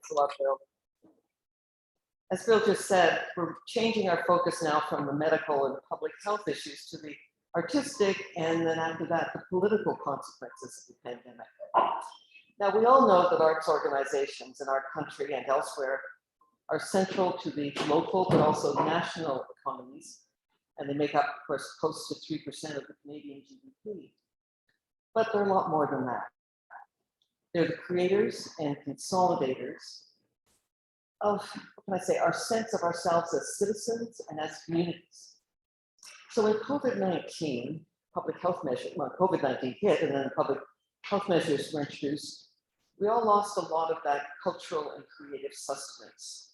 Thanks a lot, Bill. As Bill just said, we're changing our focus now from the medical and public health issues to the artistic, and then after that, the political consequences of the pandemic. Now, we all know that arts organizations in our country and elsewhere are central to the local, but also national economies, and they make up, of course, close to 3% of the Canadian GDP. But they're a lot more than that. They're the creators and consolidators of, what can I say, our sense of ourselves as citizens and as communities. So when COVID-19, public health measures, well, COVID-19 hit and then public health measures were introduced, we all lost a lot of that cultural and creative sustenance.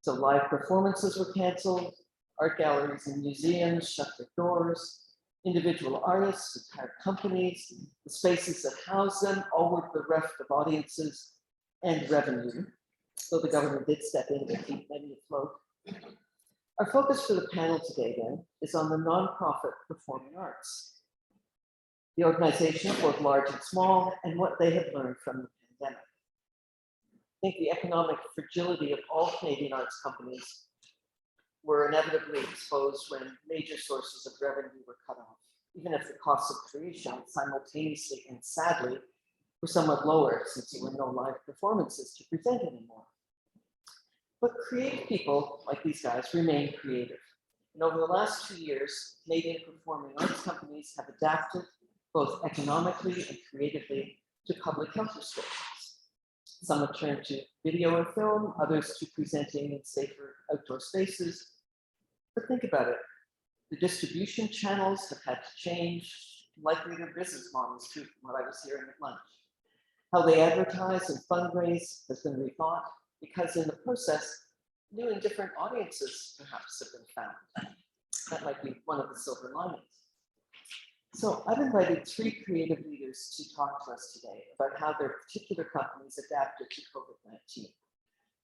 So live performances were canceled, art galleries and museums shut their doors, individual artists, entire companies, the spaces that house them, all were bereft of audiences and revenue, though the government did step in to keep many afloat. Our focus for the panel today, then, is on the nonprofit performing arts. The organizations, both large and small, and what they have learned from the pandemic. I think the economic fragility of all Canadian arts companies were inevitably exposed when major sources of revenue were cut off, even if the costs of creation simultaneously and sadly were somewhat lower since there were no live performances to present anymore. But creative people like these guys remain creative. And over the last 2 years, Canadian performing arts companies have adapted both economically and creatively to public health restrictions. Some have turned to video and film, others to presenting in safer outdoor spaces. But think about it. The distribution channels have had to change, likely their business models too, from what I was hearing at lunch. How they advertise and fundraise has been rethought because in the process, new and different audiences perhaps have been found. That might be one of the silver linings. So I've invited 3 creative leaders to talk to us today about how their particular companies adapted to COVID-19.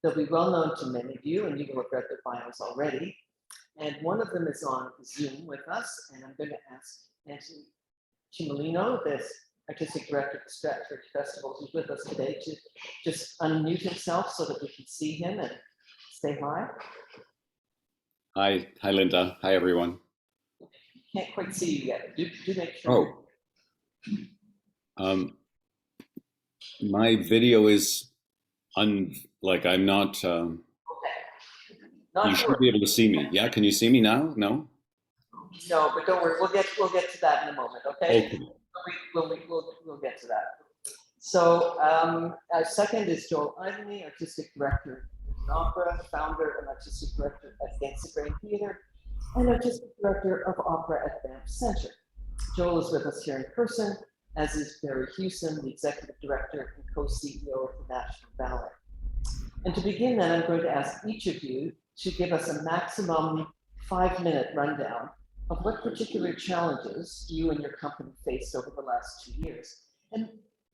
They'll be well known to many of you, and you will have read their bios already. And one of them is on Zoom with us, and I'm going to ask Antoni Cimolino, the artistic director of the Stratford Festival, who's with us today, to just unmute himself so that we can see him and say hi. Hi, Linda. Hi, everyone. Can't quite see you yet. Do make sure. Oh, my video is I'm not. You should be able to see me. Yeah, can you see me now? No. No, but don't worry. We'll get to that in a moment. Okay. Okay. We'll get to that. So our second is Joel Ivany, artistic director of Opera, founder and artistic director at Banff Centre, and artistic director of opera at Banff Centre. Joel is with us here in person, as is Barry Hughson, the executive director and co-CEO of the National Ballet. And to begin then, I'm going to ask each of you to give us a maximum 5-minute rundown of what particular challenges you and your company faced over the last 2 years. And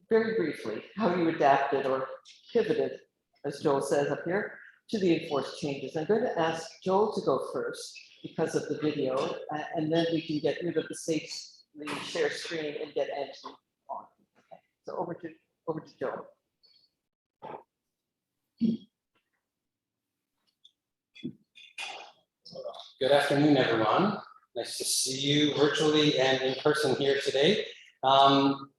very briefly, how you adapted or pivoted, as Joel says up here, to the enforced changes. I'm going to ask Joel to go first because of the video, and then we can get rid of the share screen and get Antoni on. Okay. So over to Joel. Good afternoon, everyone. Nice to see you virtually and in person here today. I'm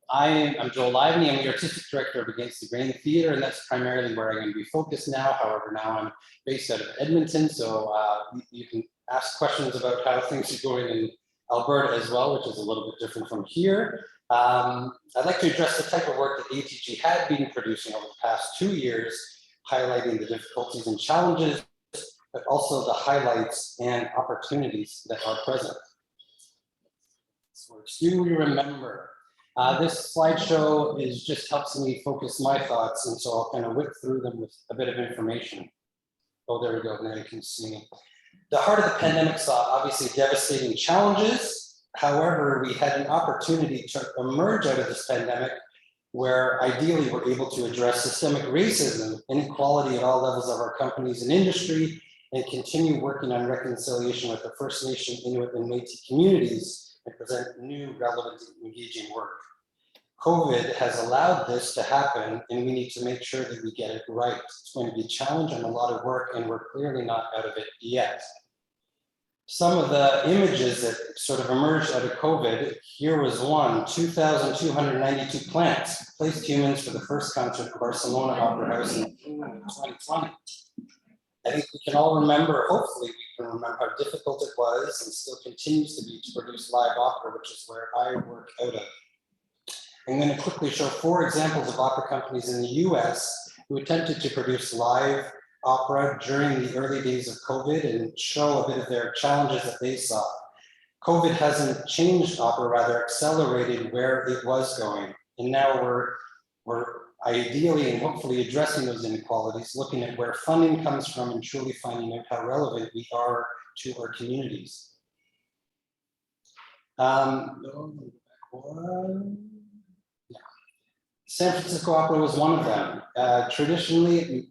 Joel Ivany. I'm the artistic director of Against the Grain Theatre, and that's primarily where I'm going to be focused now. However, now I'm based out of Edmonton, so you can ask questions about how things are going in Alberta as well, which is a little bit different from here. I'd like to address the type of work that ATG had been producing over the past 2 years, highlighting the difficulties and challenges, but also the highlights and opportunities that are present. So do we remember? This slideshow just helps me focus my thoughts, and so I'll kind of whip through them with a bit of information. Oh, there we go, now you can see me. The heart of the pandemic saw obviously devastating challenges. However, we had an opportunity to emerge out of this pandemic where ideally we're able to address systemic racism, inequality at all levels of our companies and industry, and continue working on reconciliation with the First Nation, Inuit, and Métis communities and present new, relevant, engaging work. COVID has allowed this to happen, and we need to make sure that we get it right. It's going to be a challenge and a lot of work, and we're clearly not out of it yet. Some of the images that sort of emerged out of COVID, here was one, 2,292 plants placed humans for the first concert at Barcelona Opera House in 2020. I think we can all remember, hopefully we can remember how difficult it was and still continues to be to produce live opera, which is where I work out of. I'm going to quickly show 4 examples of opera companies in the US who attempted to produce live opera during the early days of COVID and show a bit of their challenges that they saw. COVID hasn't changed opera, rather accelerated where it was going. And now we're ideally and hopefully addressing those inequalities, looking at where funding comes from and truly finding out how relevant we are to our communities. San Francisco Opera was one of them. Traditionally,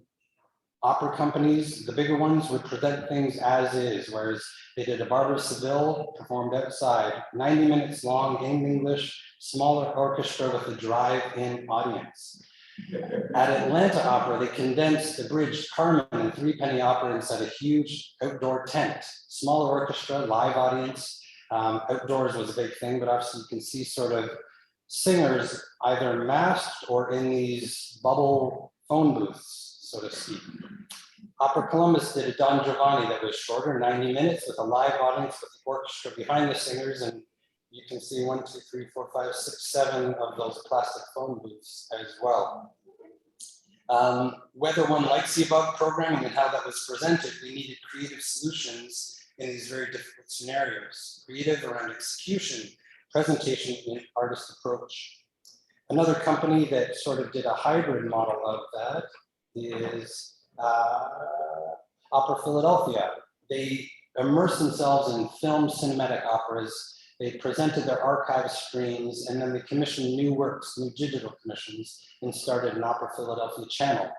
opera companies, the bigger ones, would present things as is, whereas they did a Barbara Seville, performed outside, 90 minutes long in English, smaller orchestra with a drive-in audience. At Atlanta Opera, they condensed the bridge Carmen and 3 penny opera inside a huge outdoor tent, smaller orchestra, live audience. Outdoors was a big thing, but obviously you can see sort of singers either masked or in these bubble phone booths, so to speak. Opera Columbus did a Don Giovanni that was shorter, 90 minutes, with a live audience with the orchestra behind the singers, and you can see 1, 2, 3, 4, 5, 6, 7 of those plastic phone booths as well. Whether one likes the above programming and how that was presented, we needed creative solutions in these very difficult scenarios, creative around execution, presentation, and artist approach. Another company that sort of did a hybrid model of that is Opera Philadelphia. They immersed themselves in film cinematic operas. They presented their archive screens, and then they commissioned new works, new digital commissions, and started an Opera Philadelphia channel.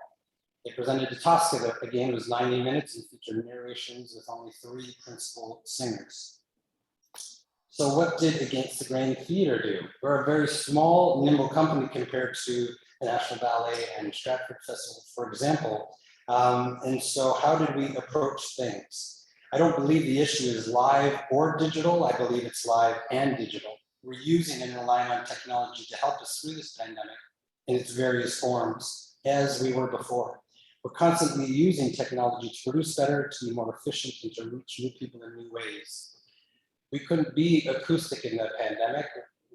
They presented a Tosca that again was 90 minutes and featured narrations with only 3 principal singers. So what did Against the Grain Theatre do? We're a very small, nimble company compared to the National Ballet and Stratford Festival, for example. And so how did we approach things? I don't believe the issue is live or digital. I believe it's live and digital. We're using and relying on technology to help us through this pandemic in its various forms, as we were before. We're constantly using technology to produce better, to be more efficient, and to reach new people in new ways. We couldn't be acoustic in the pandemic.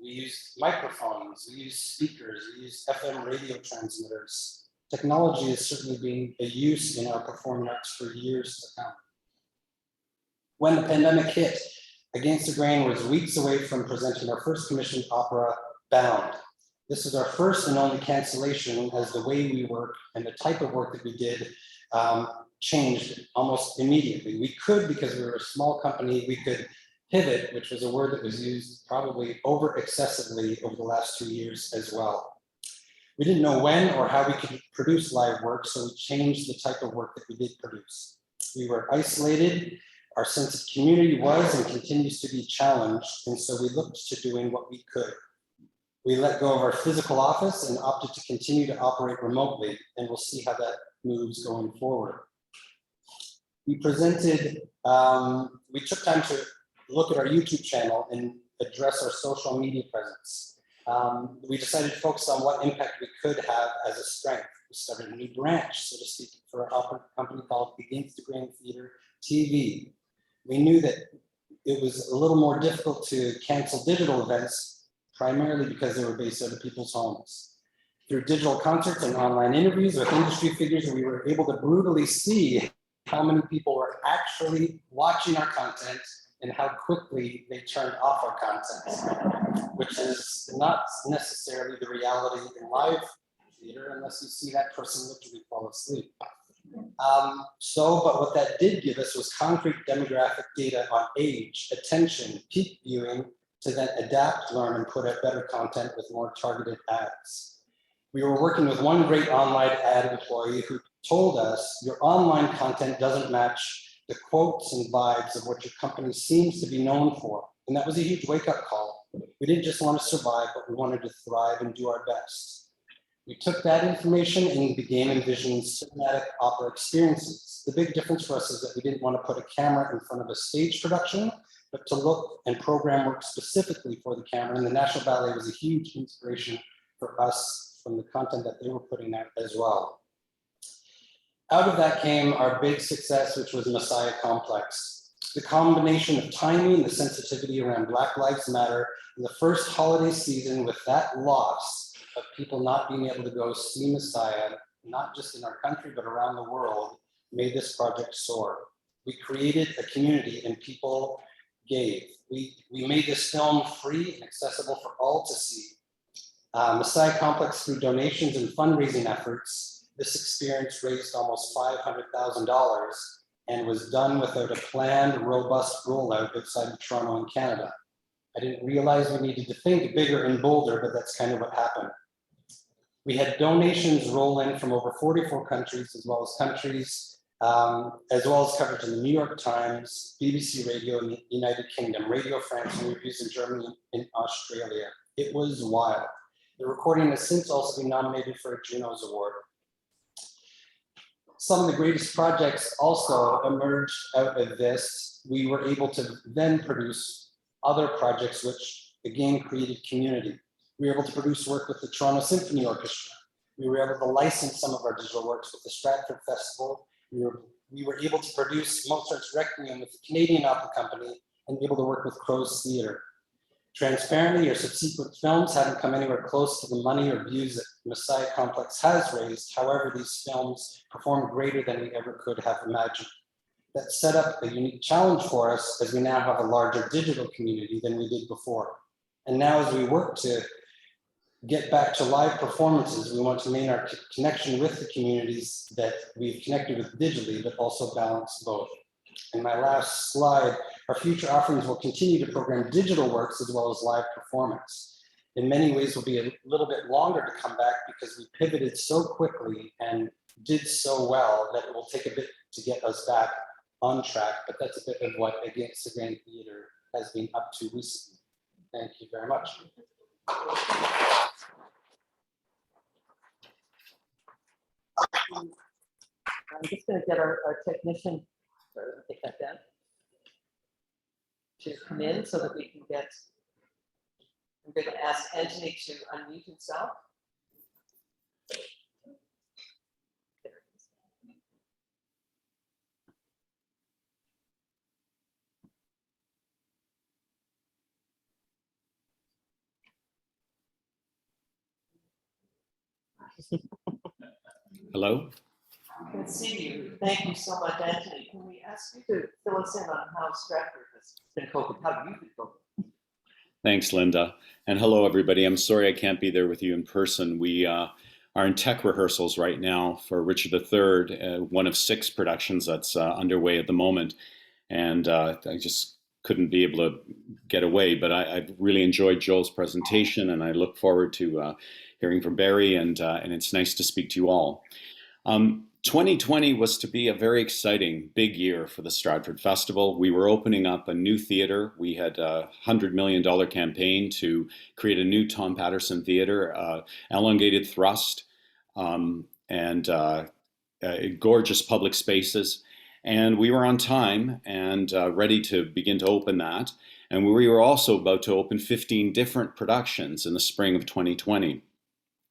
We used microphones, we used speakers, we used FM radio transmitters. Technology is certainly being a use in our performing arts for years to come. When the pandemic hit, Against the Grain was weeks away from presenting our first commissioned opera, Bound. This is our first and only cancellation, as the way we work and the type of work that we did changed almost immediately. We could, because we were a small company, we could pivot, which was a word that was used probably over excessively over the last 2 years as well. We didn't know when or how we could produce live work, so we changed the type of work that we did produce. We were isolated, our sense of community was and continues to be challenged, and so we looked to doing what we could. We let go of our physical office and opted to continue to operate remotely, and we'll see how that moves going forward. We presented, we took time to look at our YouTube channel and address our social media presence. We decided to focus on what impact we could have as a strength. We started a new branch, so to speak, for our opera company called Against the Grain Theatre TV. We knew that it was a little more difficult to cancel digital events, primarily because they were based out of people's homes. Through digital concerts and online interviews with industry figures, we were able to brutally see how many people were actually watching our content and how quickly they turned off our content, which is not necessarily the reality in live theater unless you see that person literally fall asleep. But what that did give us was concrete demographic data on age, attention, peak viewing, to then adapt, learn, and put out better content with more targeted ads. We were working with one great online ad employee who told us, your online content doesn't match the quotes and vibes of what your company seems to be known for. And that was a huge wake-up call. We didn't just want to survive, but we wanted to thrive and do our best. We took that information and began envisioning cinematic opera experiences. The big difference for us is that we didn't want to put a camera in front of a stage production, but to look and program work specifically for the camera. And the National Ballet was a huge inspiration for us from the content that they were putting out as well. Out of that came our big success, which was Messiah Complex. The combination of timing and the sensitivity around Black Lives Matter in the first holiday season with that loss of people not being able to go see Messiah, not just in our country, but around the world, made this project soar. We created a community and people gave. We made this film free and accessible for all to see. Messiah Complex, through donations and fundraising efforts, this experience raised almost $500,000 and was done without a planned, robust rollout outside of Toronto and Canada. I didn't realize we needed to think bigger and bolder, but that's kind of what happened. We had donations roll in from over 44 countries, as well as coverage in the New York Times, BBC Radio in the United Kingdom, Radio France, and reviews in Germany and Australia. It was wild. The recording has since also been nominated for a Juno's Award. Some of the greatest projects also emerged out of this. We were able to then produce other projects, which again created community. We were able to produce work with the Toronto Symphony Orchestra. We were able to license some of our digital works with the Stratford Festival. We were able to produce Mozart's Requiem with the Canadian Opera Company and be able to work with Crow's Theatre. Transparently, our subsequent films haven't come anywhere close to the money or views that Messiah Complex has raised. However, these films performed greater than we ever could have imagined. That set up a unique challenge for us, as we now have a larger digital community than we did before. And now as we work to get back to live performances, we want to maintain our connection with the communities that we've connected with digitally, but also balance both. In my last slide, our future offerings will continue to program digital works as well as live performance. In many ways, will be a little bit longer to come back because we pivoted so quickly and did so well that it will take a bit to get us back on track, but that's a bit of what Against the Grand Theatre has been up to recently. Thank you very much. I'm just going to get our technician, sorry, let me take that down, to come in so that we can get, I'm going to ask Antoni to unmute himself. Hello? Good to see you. Thank you so much, Antoni. Can we ask you to fill us in on how Stratford has been coping? How you've been coping? Thanks, Linda. And hello, everybody. I'm sorry I can't be there with you in person. We are in tech rehearsals right now for Richard III, one of 6 productions that's underway at the moment. And I just couldn't be able to get away, but I've really enjoyed Joel's presentation, and I look forward to hearing from Barry, and it's nice to speak to you all. 2020 was to be a very exciting, big year for the Stratford Festival. We were opening up a new theater. We had a $100 million campaign to create a new Tom Patterson theater, elongated thrust, and gorgeous public spaces. And we were on time and ready to begin to open that. And we were also about to open 15 different productions in the spring of 2020.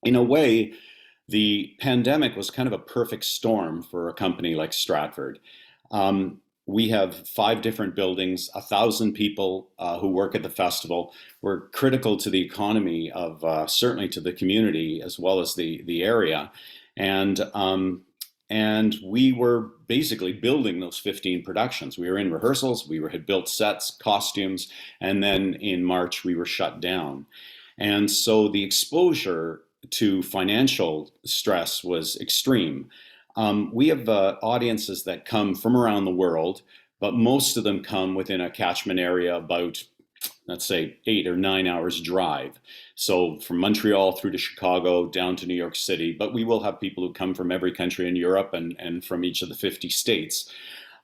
In a way, the pandemic was kind of a perfect storm for a company like Stratford. We have 5 different buildings, 1,000 people who work at the festival. We're critical to the economy of certainly to the community as well as the area. And we were basically building those 15 productions. We were in rehearsals, had built sets, costumes, and then in March we were shut down. And so the exposure to financial stress was extreme. We have audiences that come from around the world, but most of them come within a catchment area about, let's say, 8 or 9 hours drive. So from Montreal through to Chicago, down to New York City, but we will have people who come from every country in Europe and from each of the 50 states.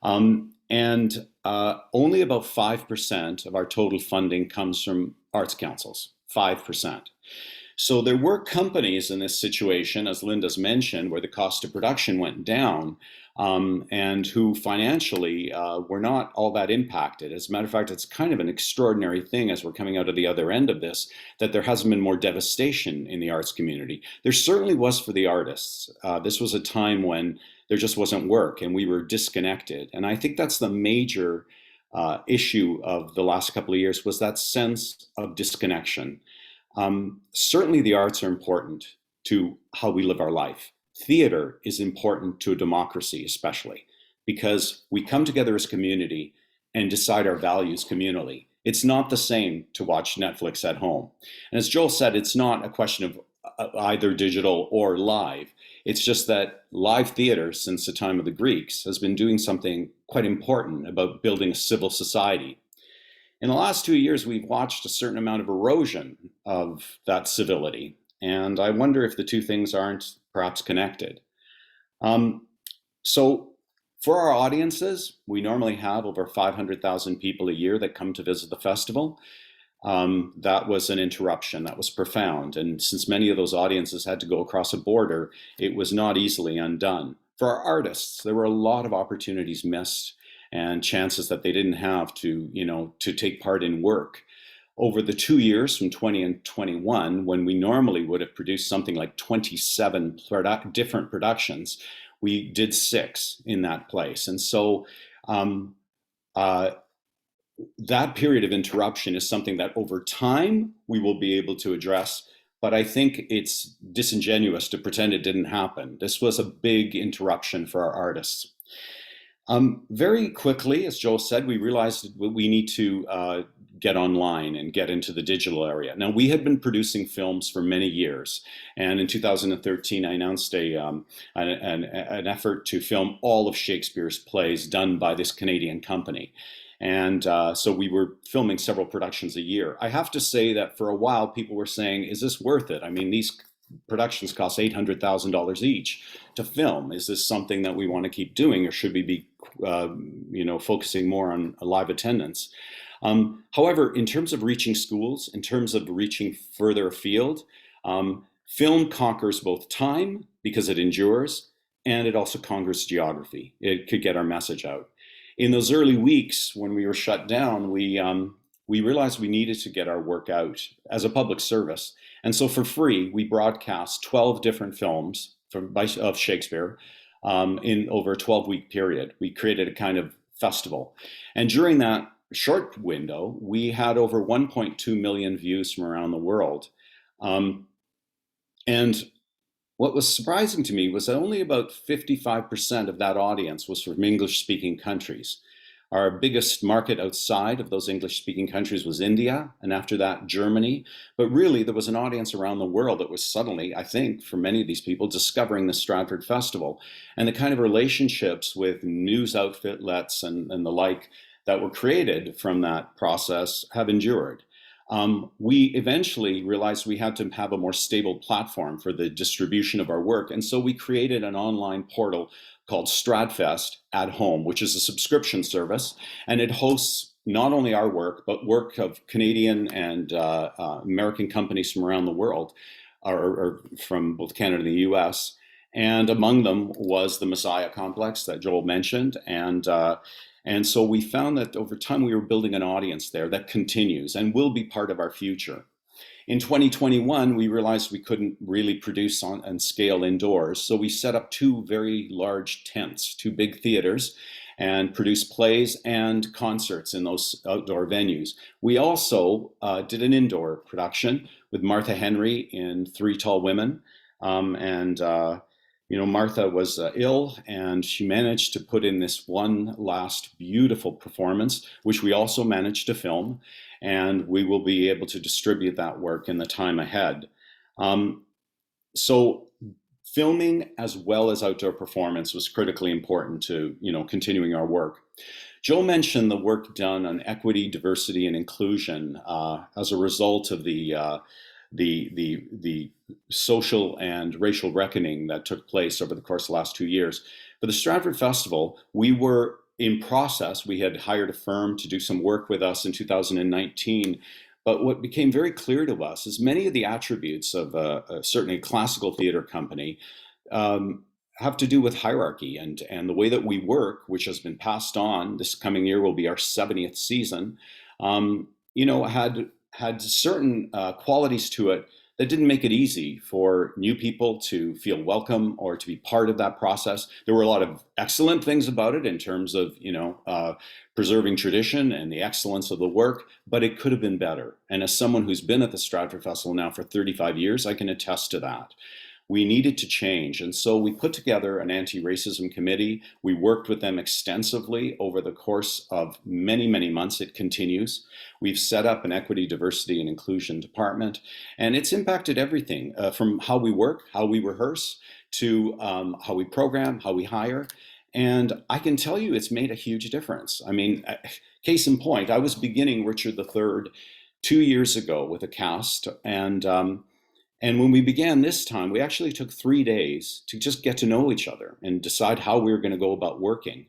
And only about 5% of our total funding comes from arts councils, 5%. So there were companies in this situation, as Linda's mentioned, where the cost of production went down, and who financially were not all that impacted. As a matter of fact, it's kind of an extraordinary thing as we're coming out of the other end of this, that there hasn't been more devastation in the arts community. There certainly was for the artists. This was a time when there just wasn't work and we were disconnected. And I think that's the major issue of the last couple of years, was that sense of disconnection. Certainly the arts are important to how we live our life. Theater is important to a democracy, especially because we come together as community and decide our values communally. It's not the same to watch Netflix at home. And as Joel said, it's not a question of either digital or live. It's just that live theater, since the time of the Greeks, has been doing something quite important about building a civil society. In the last 2 years, we've watched a certain amount of erosion of that civility. And I wonder if the two things aren't perhaps connected. So for our audiences, we normally have over 500,000 people a year that come to visit the festival. That was an interruption. That was profound. And since many of those audiences had to go across a border, it was not easily undone. For our artists, there were a lot of opportunities missed and chances that they didn't have to, to take part in work. Over the 2 years from 20 and 21, when we normally would have produced something like 27 different productions, we did 6 in that place. And so that period of interruption is something that over time we will be able to address, but I think it's disingenuous to pretend it didn't happen. This was a big interruption for our artists. Very quickly, as Joel said, we realized we need to get online and get into the digital area. Now, we had been producing films for many years, and in 2013, I announced an effort to film all of Shakespeare's plays done by this Canadian company. And so we were filming several productions a year. I have to say that for a while, people were saying, is this worth it? I mean, these productions cost $800,000 each to film. Is this something that we want to keep doing, or should we be, focusing more on live attendance? However, in terms of reaching schools, in terms of reaching further afield, film conquers both time because it endures, and it also conquers geography. It could get our message out. In those early weeks when we were shut down, we realized we needed to get our work out as a public service. And so for free, we broadcast 12 different films of Shakespeare in over a 12-week period. We created a kind of festival. And during that short window, we had over 1.2 million views from around the world. And what was surprising to me was that only about 55% of that audience was from English-speaking countries. Our biggest market outside of those English-speaking countries was India, and after that, Germany. But really, there was an audience around the world that was suddenly, I think, for many of these people, discovering the Stratford Festival. And the kind of relationships with news outlets and the like that were created from that process have endured. We eventually realized we had to have a more stable platform for the distribution of our work. And so we created an online portal called Stratfest at Home, which is a subscription service. And it hosts not only our work, but work of Canadian and American companies from around the world, or from both Canada and the US. And among them was the Messiah Complex that Joel mentioned. And so we found that over time we were building an audience there that continues and will be part of our future. In 2021, we realized we couldn't really produce and scale indoors. So we set up 2 very large tents, 2 big theaters, and produced plays and concerts in those outdoor venues. We also did an indoor production with Martha Henry in 3 Tall Women. Martha was ill, and she managed to put in this one last beautiful performance, which we also managed to film, and we will be able to distribute that work in the time ahead. So filming as well as outdoor performance was critically important to, continuing our work. Joe mentioned the work done on equity, diversity, and inclusion as a result of the social and racial reckoning that took place over the course of the last 2 years. For the Stratford Festival, we were in process. We had hired a firm to do some work with us in 2019, But what became very clear to us is many of the attributes of certainly a classical theater company have to do with hierarchy and the way that we work, which has been passed on. This coming year will be our 70th season. Had certain qualities to it that didn't make it easy for new people to feel welcome or to be part of that process. There were a lot of excellent things about it in terms of, preserving tradition and the excellence of the work, but it could have been better. And as someone who's been at the Stratford Festival now for 35 years, I can attest to that. We needed to change. And so we put together an anti-racism committee. We worked with them extensively over the course of many, many months. It continues. We've set up an equity, diversity, and inclusion department, and it's impacted everything from how we work, how we rehearse, to how we program, how we hire. And I can tell you it's made a huge difference. I mean, case in point, I was beginning Richard III 2 years ago with a cast, and when we began this time, we actually took 3 days to just get to know each other and decide how we were going to go about working.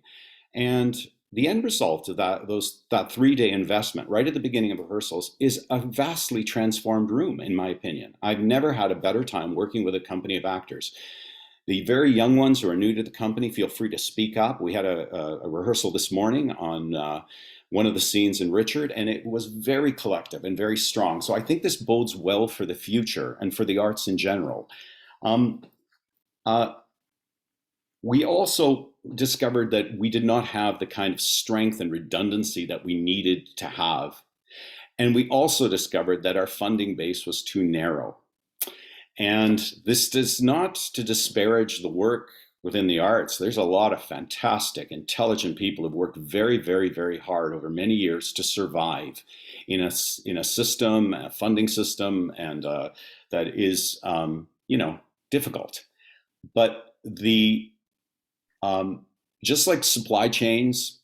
And the end result of that 3-day investment right at the beginning of rehearsals is a vastly transformed room, in my opinion. I've never had a better time working with a company of actors. The very young ones who are new to the company feel free to speak up. We had a rehearsal this morning on one of the scenes in Richard, and it was very collective and very strong. So I think this bodes well for the future and for the arts in general. We also discovered that we did not have the kind of strength and redundancy that we needed to have. And we also discovered that our funding base was too narrow. And this is not to disparage the work within the arts. There's a lot of fantastic, intelligent people who've worked very, very, very hard over many years to survive in a system, a funding system, and that is, difficult. But just like supply chains,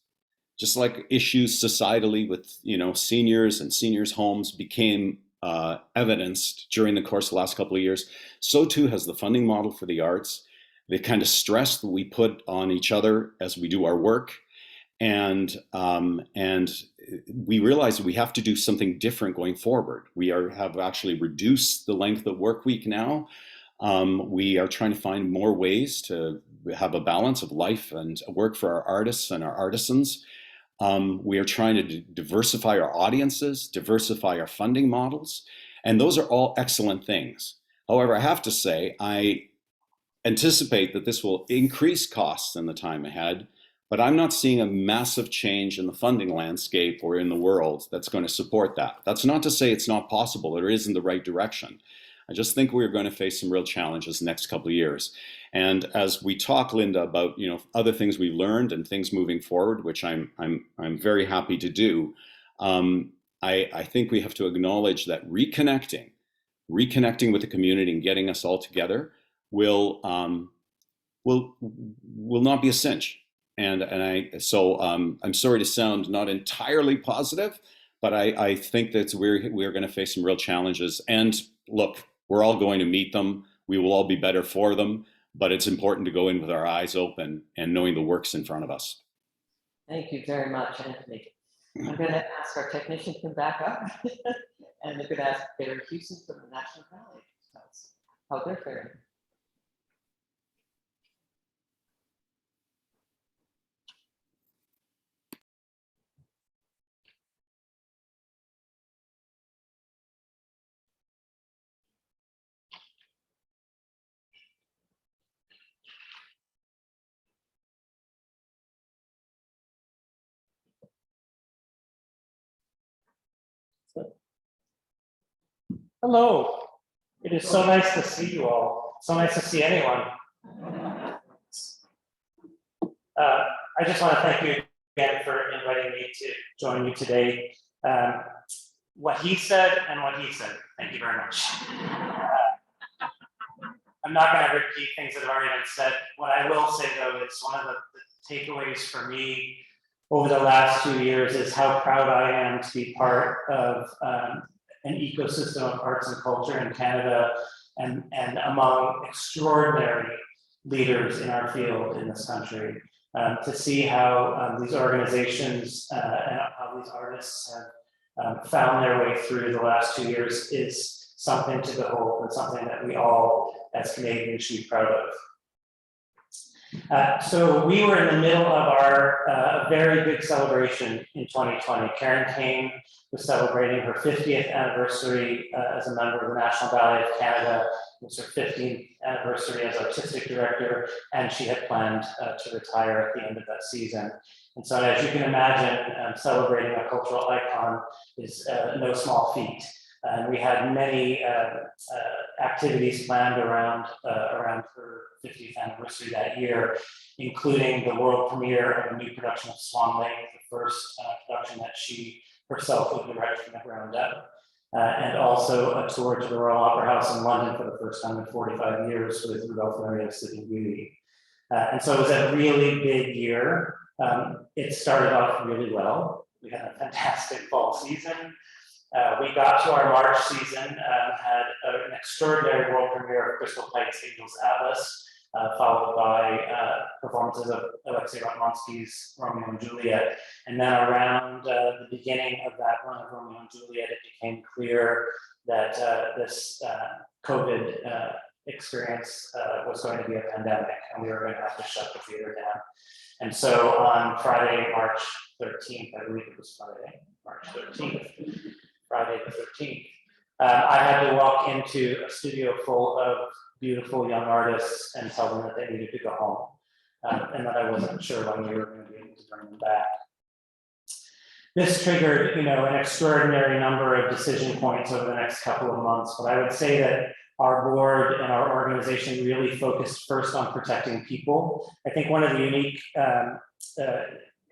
just like issues societally with, seniors and seniors' homes became evidenced during the course of the last couple of years, so too has the funding model for the arts. The kind of stress that we put on each other as we do our work, and we realize that we have to do something different going forward. We have actually reduced the length of work week now. We are trying to find more ways to have a balance of life and work for our artists and our artisans. We are trying to diversify our audiences, diversify our funding models, and those are all excellent things. However, I have to say, I anticipate that this will increase costs in the time ahead, but I'm not seeing a massive change in the funding landscape or in the world that's going to support that. That's not to say it's not possible or is in the right direction. I just think we're going to face some real challenges the next couple of years. And as we talk, Linda, about other things we learned and things moving forward, which I'm very happy to do, I think we have to acknowledge that reconnecting with the community and getting us all together will not be a cinch. So I'm sorry to sound not entirely positive, but I think that we're going to face some real challenges. And look, we're all going to meet them. We will all be better for them, but it's important to go in with our eyes open and knowing the work's in front of us. Thank you very much, Anthony. I'm going to ask our technician to come back up, and I'm going to ask Barry Hughson from the National Ballet to tell us how they're faring. Hello. It is so nice to see you all. So nice to see anyone. I just want to thank you again for inviting me to join you today. What he said and what he said. Thank you very much. I'm not going to repeat things that have already been said. What I will say, though, is one of the takeaways for me over the last 2 years is how proud I am to be part of an ecosystem of arts and culture in Canada and among extraordinary leaders in our field in this country. To see how these organizations and how these artists found their way through the last 2 years is something to behold and something that we all as Canadians should be proud of. So we were in the middle of our very big celebration in 2020. Karen Kane was celebrating her 50th anniversary as a member of the National Ballet of Canada. It was her 15th anniversary as artistic director, and she had planned to retire at the end of that season. And so as you can imagine, celebrating a cultural icon is no small feat. And we had many activities planned around her 50th anniversary that year, including the world premiere of a new production of Swan Lake, the first production that she herself would direct from the ground up, and also a tour to the Royal Opera House in London for the first time in 45 years with Rudolph Nureyev Sleeping Beauty. And so it was a really big year. It started off really well. We had a fantastic fall season. We got to our March season, had an extraordinary world premiere of Crystal Pike's Angel's Atlas, followed by performances of Alexei Ratmansky's Romeo and Juliet. And then around the beginning of that run of Romeo and Juliet, it became clear that this COVID experience was going to be a pandemic, and we were going to have to shut the theater down. And so on Friday, March 13th, I believe it was Friday, March 13th, Friday the 13th, I had to walk into a studio full of beautiful young artists and tell them that they needed to go home, and that I wasn't sure when we were going to be able to bring them back. This triggered, an extraordinary number of decision points over the next couple of months, but I would say that our board and our organization really focused first on protecting people. I think one of the unique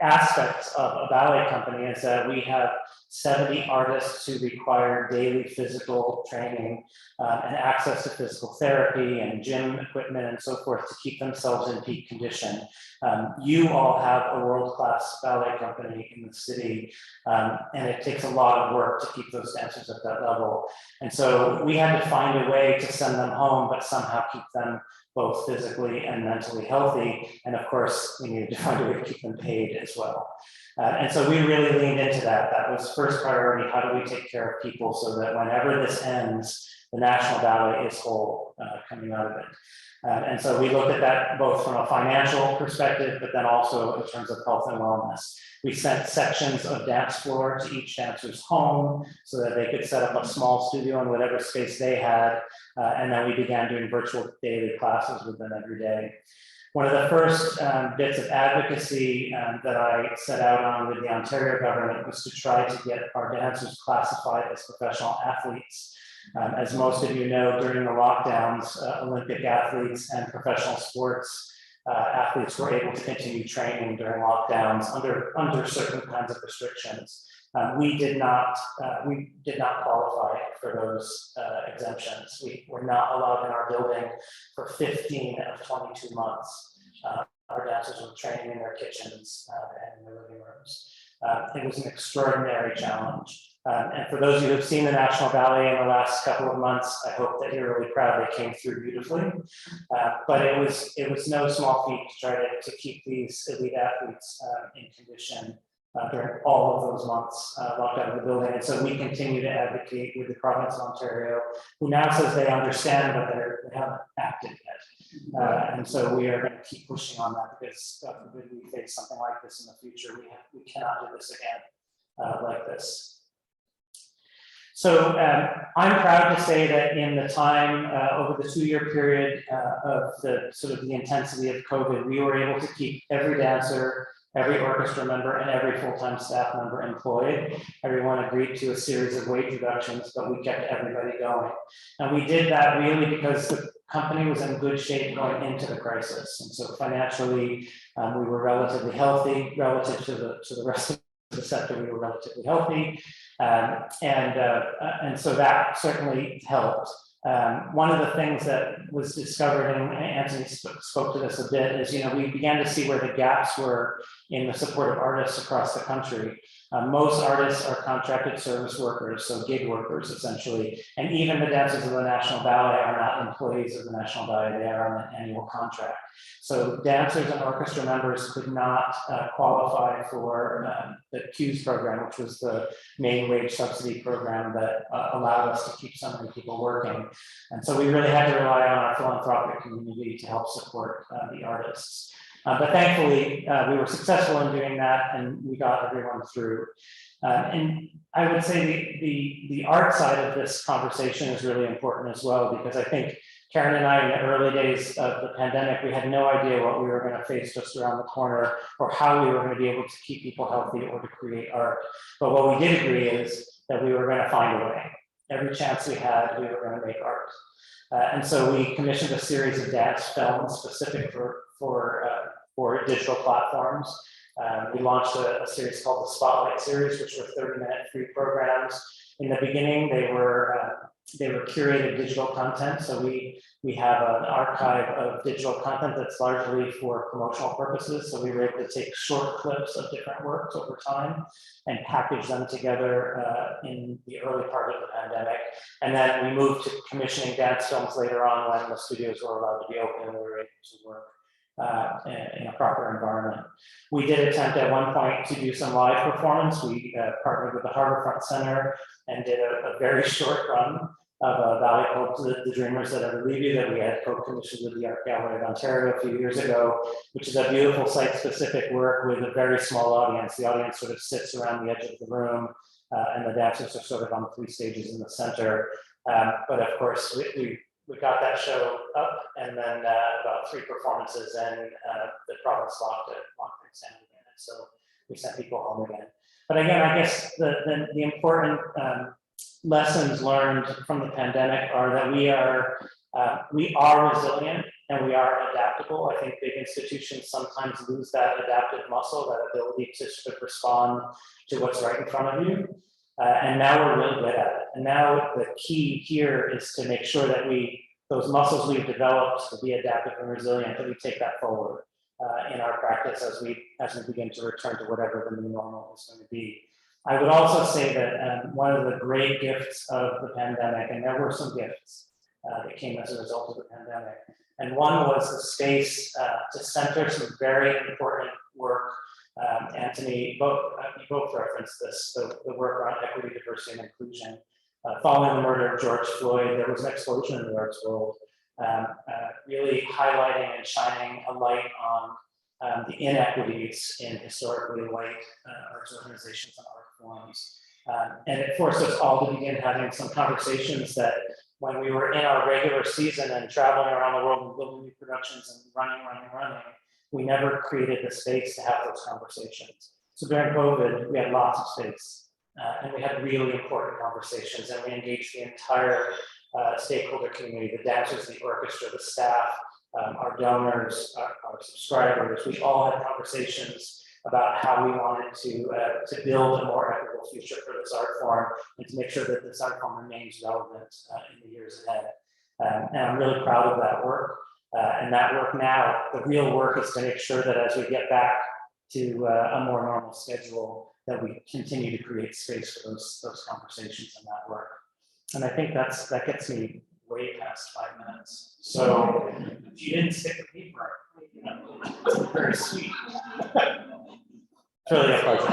aspects of a ballet company is that we have 70 artists who require daily physical training and access to physical therapy and gym equipment and so forth to keep themselves in peak condition. You all have a world-class ballet company in the city, and it takes a lot of work to keep those dancers at that level. And so we had to find a way to send them home, but somehow keep them both physically and mentally healthy. And of course, we needed to find a way to keep them paid as well. And so we really leaned into that. That was first priority. How do we take care of people so that whenever this ends, the National Ballet is whole coming out of it? And so we looked at that both from a financial perspective, but then also in terms of health and wellness. We sent sections of dance floor to each dancer's home so that they could set up a small studio in whatever space they had. And then we began doing virtual daily classes with them every day. One of the first bits of advocacy that I set out on with the Ontario government was to try to get our dancers classified as professional athletes. As most of you know, during the lockdowns, Olympic athletes and professional sports athletes were able to continue training during lockdowns under certain kinds of restrictions. We did not qualify for those exemptions. We were not allowed in our building for 15 of 22 months. Our dancers were training in their kitchens and in their living rooms. It was an extraordinary challenge. And for those of you who have seen the National Ballet in the last couple of months, I hope that you're really proud they came through beautifully. But it was no small feat to try to keep these elite athletes in condition during all of those months locked out of the building. And so we continue to advocate with the province of Ontario, who now says they understand, but they haven't acted yet. And so we are going to keep pushing on that because God forbid we face something like this in the future. We cannot do this again like this. So I'm proud to say that in the time over the 2-year period of the sort of the intensity of COVID, we were able to keep every dancer, every orchestra member, and every full-time staff member employed. Everyone agreed to a series of wage reductions, but we kept everybody going. And we did that really because the company was in good shape going into the crisis. And so financially, we were relatively healthy relative to the rest of the sector. We were relatively healthy. And so that certainly helped. One of the things that was discovered, and Antoni spoke to this a bit, is we began to see where the gaps were in the support of artists across the country. Most artists are contracted service workers, so gig workers essentially, and even the dancers of the National Ballet are not employees of the National Ballet, they are on an annual contract. So dancers and orchestra members could not qualify for the CUES program, which was the main wage subsidy program that allowed us to keep so many people working. And so we really had to rely on our philanthropic community to help support the artists. But thankfully, we were successful in doing that, and we got everyone through. And I would say the art side of this conversation is really important as well, because I think Karen and I, in the early days of the pandemic, we had no idea what we were going to face just around the corner, or how we were going to be able to keep people healthy or to create art. But what we did agree is that we were going to find a way. Every chance we had, we were going to make art. And so we commissioned a series of dance films specific for digital platforms. We launched a series called the Spotlight series, which were 30-minute free programs. In the beginning, they were curated digital content. So we have an archive of digital content that's largely for promotional purposes. So we were able to take short clips of different works over time and package them together in the early part of the pandemic. And then we moved to commissioning dance films later on when the studios were allowed to be open and we were able to work in a proper environment. We did attempt at one point to do some live performance. We partnered with the Banff Centre and did a very short run of a ballet called The Dreamers That Ever Leave You that we had co-commissioned with the Art Gallery of Ontario a few years ago, which is a beautiful site-specific work with a very small audience. The audience sort of sits around the edge of the room, and the dancers are sort of on 3 stages in the center. But of course, we got that show up, and then about 3 performances, and the province locked things down again. And so we sent people home again. But again, I guess the important lessons learned from the pandemic are that we are resilient and we are adaptable. I think big institutions sometimes lose that adaptive muscle, that ability to sort of respond to what's right in front of you. And now we're really good at it. And now the key here is to make sure that those muscles we've developed to be adaptive and resilient, that we take that forward in our practice as we begin to return to whatever the new normal is going to be. I would also say that one of the great gifts of the pandemic, and there were some gifts that came as a result of the pandemic, and one was the space to center some very important work. Antoni, you both referenced this, the work around equity, diversity, and inclusion. Following the murder of George Floyd, there was an explosion in the arts world, really highlighting and shining a light on the inequities in historically white arts organizations and art forms. And it forced us all to begin having some conversations that when we were in our regular season and traveling around the world and building new productions and running, we never created the space to have those conversations. So during COVID, we had lots of space and we had really important conversations, and we engaged the entire stakeholder community, the dancers, the orchestra, the staff, our donors, our subscribers. We all had conversations about how we wanted to build a more equitable future for this art form and to make sure that this art form remains relevant in the years ahead. And I'm really proud of that work. And that work now, the real work is to make sure that as we get back to a more normal schedule, that we continue to create space for those conversations and that work. And I think that gets me way past 5 minutes. So if you didn't stick with me, it's very sweet. It's really a pleasure.